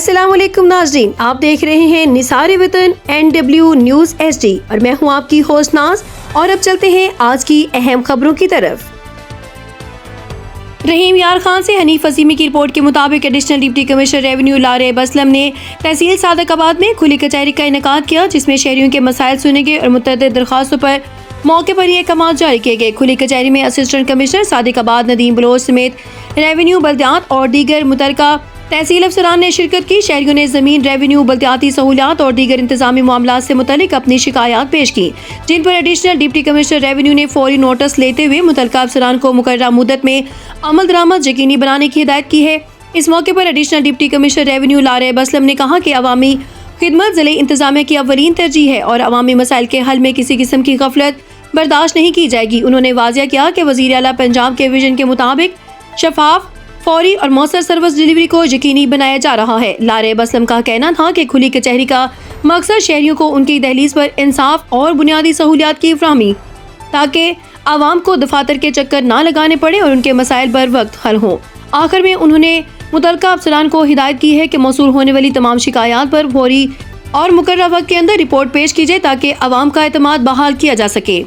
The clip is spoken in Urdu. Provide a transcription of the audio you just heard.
السلام علیکم ناظرین، آپ دیکھ رہے ہیں نثار وطن NW نیوز HD اور میں ہوں آپ کی ہوسٹ ناز۔ اور اب چلتے ہیں آج کی اہم خبروں کی طرف۔ رحیم یار خان سے حنیف عظیمی کی رپورٹ کے مطابق ایڈیشنل ڈپٹی کمشنر ریونیو لارے بسلم نے تحصیل صادق آباد میں کھلی کچہری کا انعقاد کیا، جس میں شہریوں کے مسائل سنے گئے اور متعدد درخواستوں پر موقع پر یہ احکامات جاری کیے گئے۔ کھلی کچہری میں اسسٹنٹ کمشنر صادق آباد ندیم بلوچ سمیت ریونیو، بلدیات اور دیگر متعلقہ تحصیل افسران نے شرکت کی۔ شہریوں نے زمین، ریونیو، بلدیاتی سہولیات اور دیگر انتظامی معاملات سے متعلق اپنی شکایات پیش کی، جن پر ایڈیشنل ڈپٹی کمشنر ریونیو نے فوری نوٹس لیتے ہوئے متعلقہ افسران کو مقررہ مدت میں عمل درآمد یقینی بنانے کی ہدایت کی ہے۔ اس موقع پر ایڈیشنل ڈپٹی کمشنر ریونیو لارے بسلم نے کہا کہ عوامی خدمت ضلعی انتظامیہ کی اولین ترجیح ہے اور عوامی مسائل کے حل میں کسی قسم کی غفلت برداشت نہیں کی جائے گی۔ انہوں نے واضح کیا کہ وزیر اعلیٰ پنجاب کے ویژن کے مطابق شفاف، فوری اور مؤثر سروس ڈلیوری کو یقینی بنایا جا رہا ہے۔ لارے بسلم کا کہنا تھا کہ کھلی کچہری کا مقصد شہریوں کو ان کی دہلیز پر انصاف اور بنیادی سہولیات کی فراہمی، تاکہ عوام کو دفاتر کے چکر نہ لگانے پڑے اور ان کے مسائل بر وقت حل ہوں۔ آخر میں انہوں نے متعلقہ افسران کو ہدایت کی ہے کہ موصول ہونے والی تمام شکایات پر فوری اور مقررہ وقت کے اندر رپورٹ پیش کی جائے تاکہ عوام کا اعتماد بحال کیا جا سکے۔